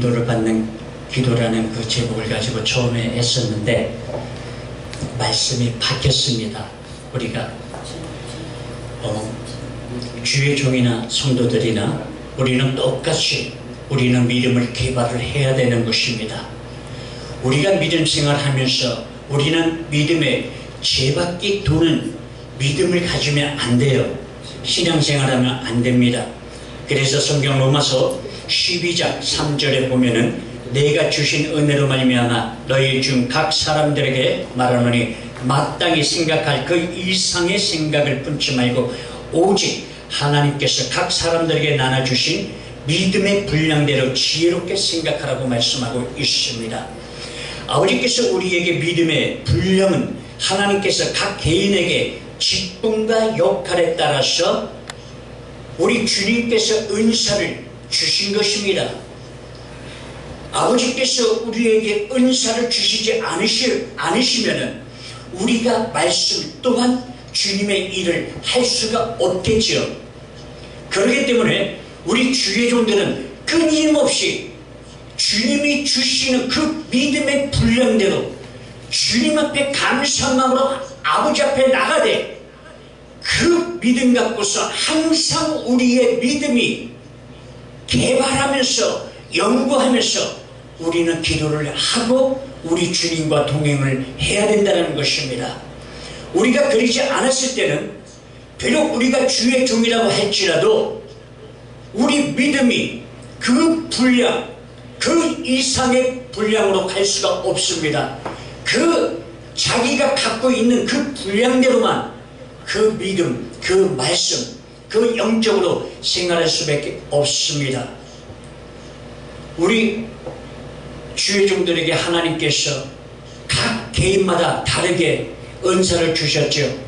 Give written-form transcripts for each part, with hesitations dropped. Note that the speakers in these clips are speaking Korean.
인도를 받는 기도라는 그 제목을 가지고 처음에 했었는데 말씀이 바뀌었습니다. 우리가 주의 종이나 성도들이나 우리는 똑같이 우리는 믿음을 개발을 해야 되는 것입니다. 우리가 믿음 생활하면서 우리는 믿음에 죄밖에 도는 믿음을 가지면 안 돼요. 신앙생활하면 안 됩니다. 그래서 성경 로마서 12장 3절에 보면은 내가 주신 은혜로 말미암아 너희 중 각 사람들에게 말하노니 마땅히 생각할 그 이상의 생각을 품지 말고 오직 하나님께서 각 사람들에게 나눠주신 믿음의 분량대로 지혜롭게 생각하라고 말씀하고 있습니다. 아버지께서 우리에게 믿음의 분량은 하나님께서 각 개인에게 직분과 역할에 따라서 우리 주님께서 은사를 주신 것입니다. 아버지께서 우리에게 은사를 주시지 않으시면 우리가 말씀 또한 주님의 일을 할 수가 없겠죠. 그렇기 때문에 우리 주의 종들은 끊임없이 주님이 주시는 그 믿음의 분량대로 주님 앞에 감사한 마음으로 아버지 앞에 나가되 그 믿음 갖고서 항상 우리의 믿음이 개발하면서 연구하면서 우리는 기도를 하고 우리 주님과 동행을 해야 된다는 것입니다. 우리가 그러지 않았을 때는 비록 우리가 주의 종이라고 할지라도 우리 믿음이 그 분량, 그 이상의 분량으로 갈 수가 없습니다. 그 자기가 갖고 있는 그 분량대로만 그 믿음, 그 말씀, 그 영적으로 생활할 수밖에 없습니다. 우리 주의 종들에게 하나님께서 각 개인마다 다르게 은사를 주셨죠.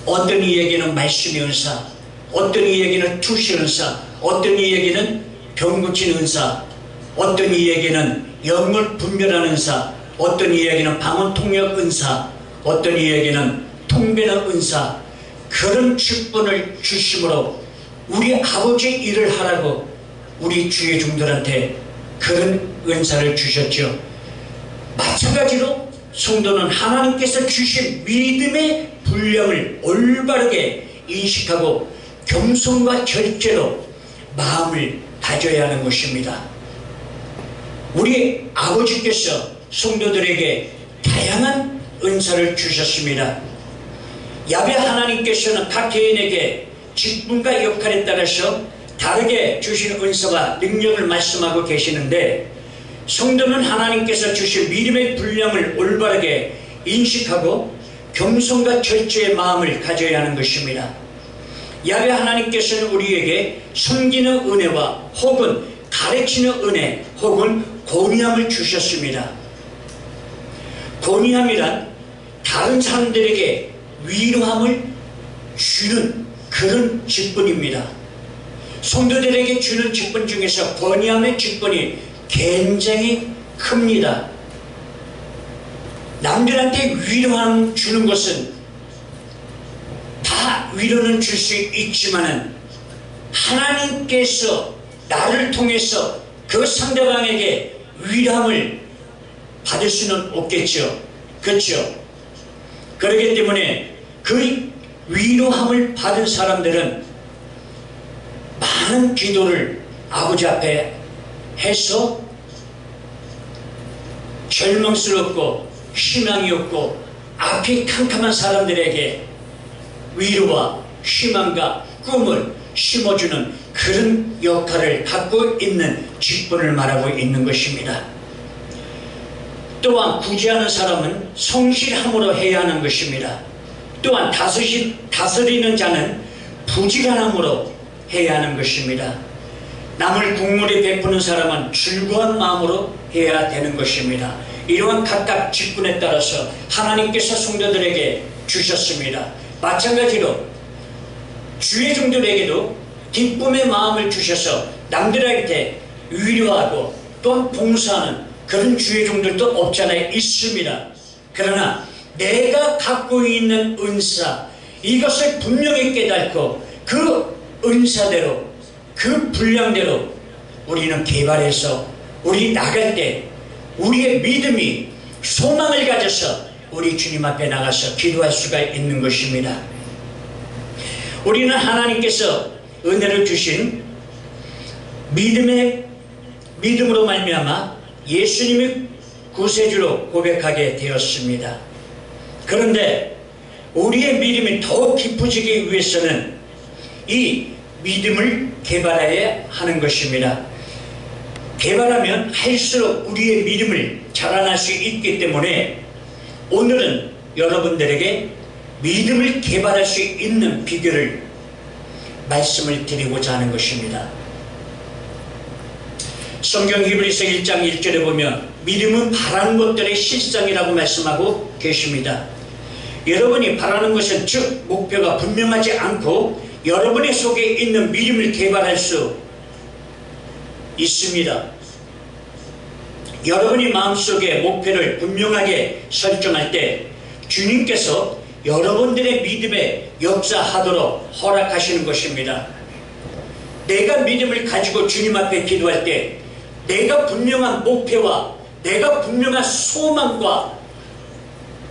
어떤 이에게는 말씀의 은사, 어떤 이에게는 투시 은사, 어떤 이에게는 병 고치는 은사, 어떤 이에게는 영을 분별하는 은사, 어떤 이에게는 방언 통역 은사, 어떤 이에게는 통변의 은사, 그런 직분을 주심으로 우리 아버지의 일을 하라고 우리 주의 종들한테 그런 은사를 주셨죠. 마찬가지로 성도는 하나님께서 주신 믿음의 분량을 올바르게 인식하고 겸손과 절제로 마음을 다져야 하는 것입니다. 우리 아버지께서 성도들에게 다양한 은사를 주셨습니다. 야베 하나님께서는 각 개인에게 직분과 역할에 따라서 다르게 주신 은사와 능력을 말씀하고 계시는데 성도는 하나님께서 주신 믿음의 분량을 올바르게 인식하고 겸손과 절제의 마음을 가져야 하는 것입니다. 야베 하나님께서는 우리에게 섬기는 은혜와 혹은 가르치는 은혜 혹은 권위함을 주셨습니다. 권위함이란 다른 사람들에게 위로함을 주는 그런 직분입니다. 성도들에게 주는 직분 중에서 권위함의 직분이 굉장히 큽니다. 남들한테 위로함 주는 것은 다 위로는 줄 수 있지만은 하나님께서 나를 통해서 그 상대방에게 위로함을 받을 수는 없겠죠. 그렇죠? 그렇기 때문에 그 위로함을 받은 사람들은 많은 기도를 아버지 앞에 해서 절망스럽고 희망이 없고 앞이 캄캄한 사람들에게 위로와 희망과 꿈을 심어주는 그런 역할을 갖고 있는 직분을 말하고 있는 것입니다. 또한 구제하는 사람은 성실함으로 해야 하는 것입니다. 또한 다스리는 자는 부지런함으로 해야 하는 것입니다. 남을 국물에 베푸는 사람은 즐거운 마음으로 해야 되는 것입니다. 이러한 각각 직분에 따라서 하나님께서 성도들에게 주셨습니다. 마찬가지로 주의 종들에게도 기쁨의 마음을 주셔서 남들에게 위로하고 또한 봉사하는 그런 주의 종들도 없잖아요. 있습니다. 그러나 내가 갖고 있는 은사, 이것을 분명히 깨닫고 그 은사대로 그 분량대로 우리는 개발해서 우리 나갈 때 우리의 믿음이 소망을 가져서 우리 주님 앞에 나가서 기도할 수가 있는 것입니다. 우리는 하나님께서 은혜를 주신 믿음으로 말미암아 예수님이 구세주로 고백하게 되었습니다. 그런데 우리의 믿음이 더욱 깊어지기 위해서는 이 믿음을 개발해야 하는 것입니다. 개발하면 할수록 우리의 믿음을 자라날 수 있기 때문에 오늘은 여러분들에게 믿음을 개발할 수 있는 비결을 말씀을 드리고자 하는 것입니다. 성경 히브리서 1장 1절에 보면 믿음은 바라는 것들의 실상이라고 말씀하고 계십니다. 여러분이 바라는 것은 즉 목표가 분명하지 않고 여러분의 속에 있는 믿음을 개발할 수 있습니다. 여러분이 마음속에 목표를 분명하게 설정할 때 주님께서 여러분들의 믿음에 역사하도록 허락하시는 것입니다. 내가 믿음을 가지고 주님 앞에 기도할 때 내가 분명한 목표와 내가 분명한 소망과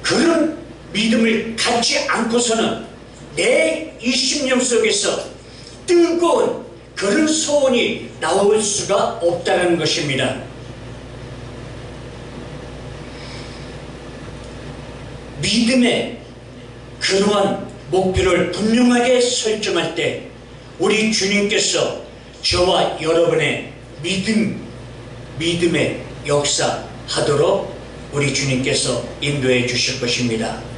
그런 믿음을 갖지 않고서는 내 이 심령 속에서 뜨거운 그런 소원이 나올 수가 없다는 것입니다. 믿음의 그러한 목표를 분명하게 설정할 때 우리 주님께서 저와 여러분의 믿음의 역사하도록 우리 주님께서 인도해 주실 것입니다.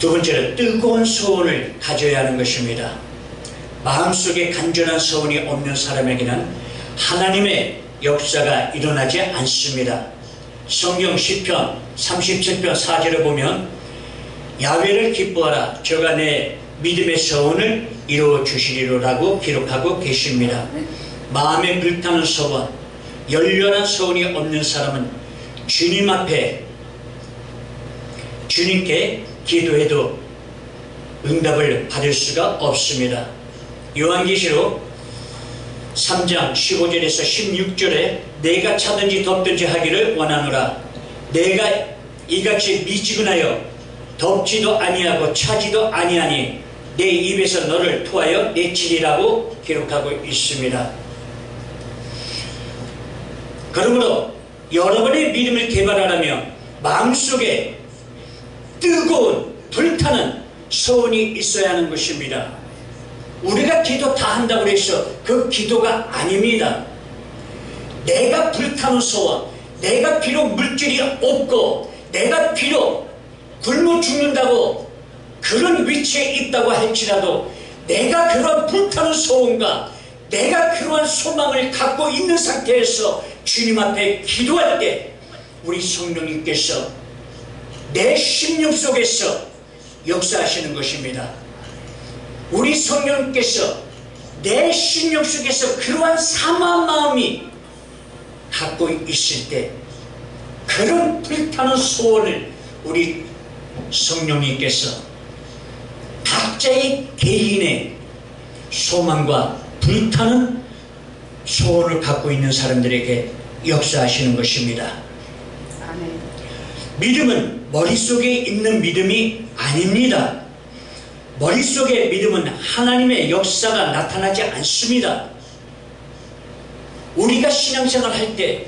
두 번째로 뜨거운 소원을 가져야 하는 것입니다. 마음속에 간절한 소원이 없는 사람에게는 하나님의 역사가 일어나지 않습니다. 성경 시편 37편 4절에 보면 야훼를 기뻐하라 저가 내 믿음의 소원을 이루어 주시리로라고 기록하고 계십니다. 마음에 불타는 소원, 열렬한 소원이 없는 사람은 주님 앞에 주님께 기도해도 응답을 받을 수가 없습니다. 요한계시록 3장 15절에서 16절에 내가 차든지 덥든지 하기를 원하노라. 내가 이같이 미지근하여 덥지도 아니하고 차지도 아니하니 내 입에서 너를 토하여 내치리라고 기록하고 있습니다. 그러므로 여러분의 믿음을 개발하려면 마음속에 뜨거운 불타는 소원이 있어야 하는 것입니다. 우리가 기도 다 한다고 해서 그 기도가 아닙니다. 내가 불타는 소원, 내가 비록 물질이 없고 내가 비록 굶어 죽는다고 그런 위치에 있다고 할지라도 내가 그런 불타는 소원과 내가 그러한 소망을 갖고 있는 상태에서 주님 앞에 기도할 때 우리 성령님께서 내 심령 속에서 역사하시는 것입니다. 우리 성령님께서 내 심령 속에서 그러한 사모한 마음이 갖고 있을 때 그런 불타는 소원을 우리 성령님께서 각자의 개인의 소망과 불타는 소원을 갖고 있는 사람들에게 역사하시는 것입니다. 아멘. 믿음은 머릿속에 있는 믿음이 아닙니다. 머릿속의 믿음은 하나님의 역사가 나타나지 않습니다. 우리가 신앙생활 할 때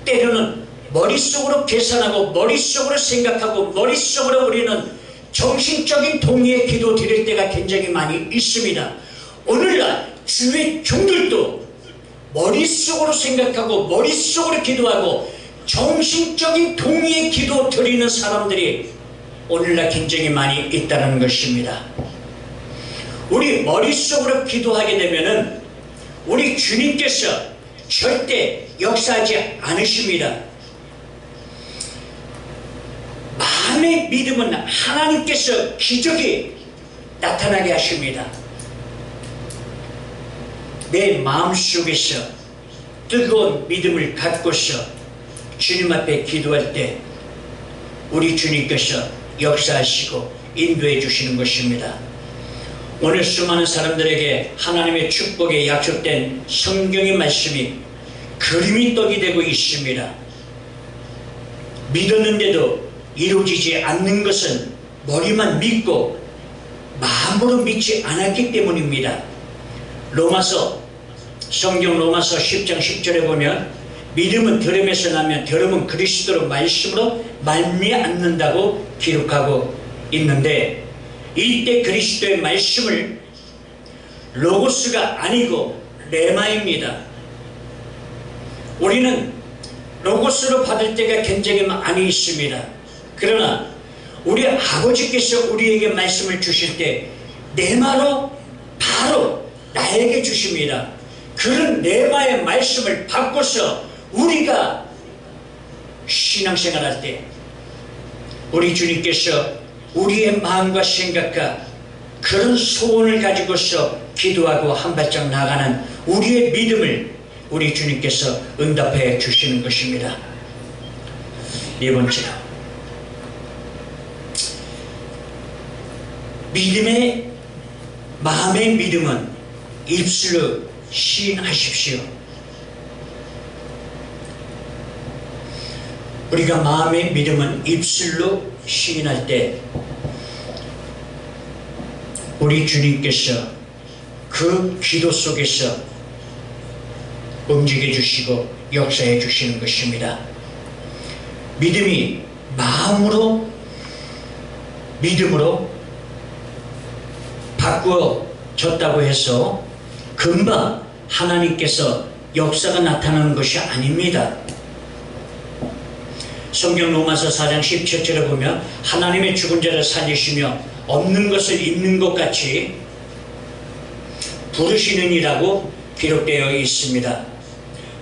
때로는 머릿속으로 계산하고 머릿속으로 생각하고 머릿속으로 우리는 정신적인 동의의 기도 드릴 때가 굉장히 많이 있습니다. 오늘날 주의 종들도 머릿속으로 생각하고 머릿속으로 기도하고 정신적인 동의의 기도 드리는 사람들이 오늘날 굉장히 많이 있다는 것입니다. 우리 머릿속으로 기도하게 되면은 우리 주님께서 절대 역사하지 않으십니다. 마음의 믿음은 하나님께서 기적이 나타나게 하십니다. 내 마음속에서 뜨거운 믿음을 갖고서 주님 앞에 기도할 때 우리 주님께서 역사하시고 인도해 주시는 것입니다. 오늘 수많은 사람들에게 하나님의 축복에 약속된 성경의 말씀이 그림이 떡이 되고 있습니다. 믿었는데도 이루어지지 않는 것은 머리만 믿고 마음으로 믿지 않았기 때문입니다. 성경 로마서 10장 10절에 보면 믿음은 들음에서 나면 들음은 그리스도로 말씀으로 말미암는다고 기록하고 있는데, 이때 그리스도의 말씀을 로고스가 아니고 레마입니다. 우리는 로고스로 받을 때가 굉장히 많이 있습니다. 그러나 우리 아버지께서 우리에게 말씀을 주실 때 레마로 바로 나에게 주십니다. 그런 레마의 말씀을 받고서 우리가 신앙생활할 때 우리 주님께서 우리의 마음과 생각과 그런 소원을 가지고서 기도하고 한 발짝 나가는 우리의 믿음을 우리 주님께서 응답해 주시는 것입니다. 네 번째로, 마음의 믿음은 입술로 시인하십시오. 우리가 마음의 믿음은 입술로 시인할 때 우리 주님께서 그 기도 속에서 움직여 주시고 역사해 주시는 것입니다. 믿음이 믿음으로 바꾸어졌다고 해서 금방 하나님께서 역사가 나타나는 것이 아닙니다. 성경 로마서 4장 17절에 보면 하나님의 죽은 자를 살리시며 없는 것을 있는 것 같이 부르시느니라고 기록되어 있습니다.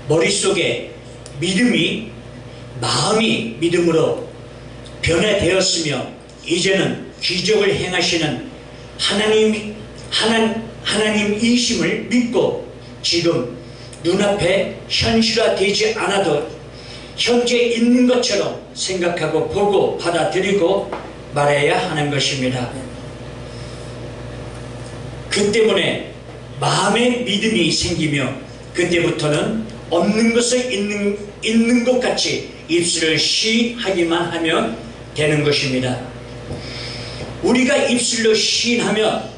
머릿속에 마음이 믿음으로 변화되었으며 이제는 기적을 행하시는 하나님이심을 믿고 지금 눈앞에 현실화되지 않아도 현재 있는 것처럼 생각하고 보고 받아들이고 말해야 하는 것입니다. 그 때문에 마음의 믿음이 생기며 그때부터는 없는 것을 있는 것 같이 입술을 시인하기만 하면 되는 것입니다. 우리가 입술로 시인하면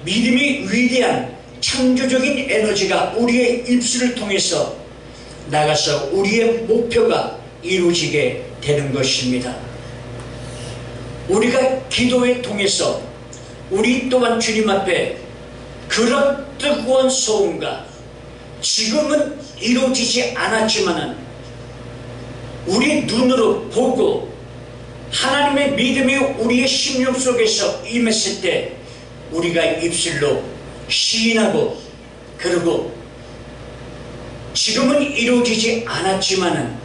믿음이 위대한 창조적인 에너지가 우리의 입술을 통해서 나가서 우리의 목표가 이루어지게 되는 것입니다. 우리가 기도에 통해서 우리 또한 주님 앞에 그런 뜨거운 소원과 지금은 이루어지지 않았지만은 우리 눈으로 보고 하나님의 믿음이 우리의 심령 속에서 임했을 때 우리가 입술로 시인하고, 그리고 지금은 이루어지지 않았지만은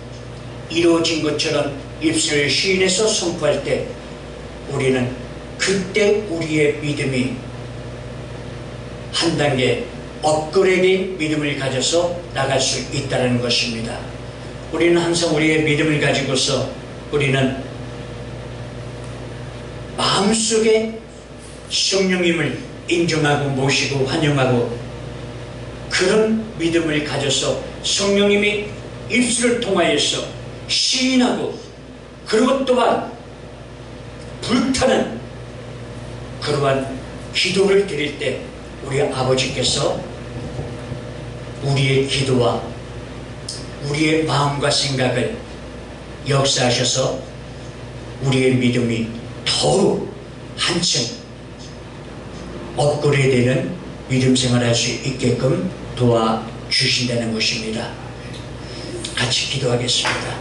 이루어진 것처럼 입술을 시인해서 선포할 때 우리는 그때 우리의 믿음이 한 단계 업그레이드된 믿음을 가져서 나갈 수 있다는 것입니다. 우리는 항상 우리의 믿음을 가지고서 우리는 마음속에 성령님을 인정하고 모시고 환영하고 그런 믿음을 가져서 성령님이 입술을 통하여서 시인하고, 그리고 또한 불타는 그러한 기도를 드릴 때 우리 아버지께서 우리의 기도와 우리의 마음과 생각을 역사하셔서 우리의 믿음이 더욱 한층 업그레이드되는 믿음 생활을 할 수 있게끔 도와주신다는 것입니다. 같이 기도하겠습니다.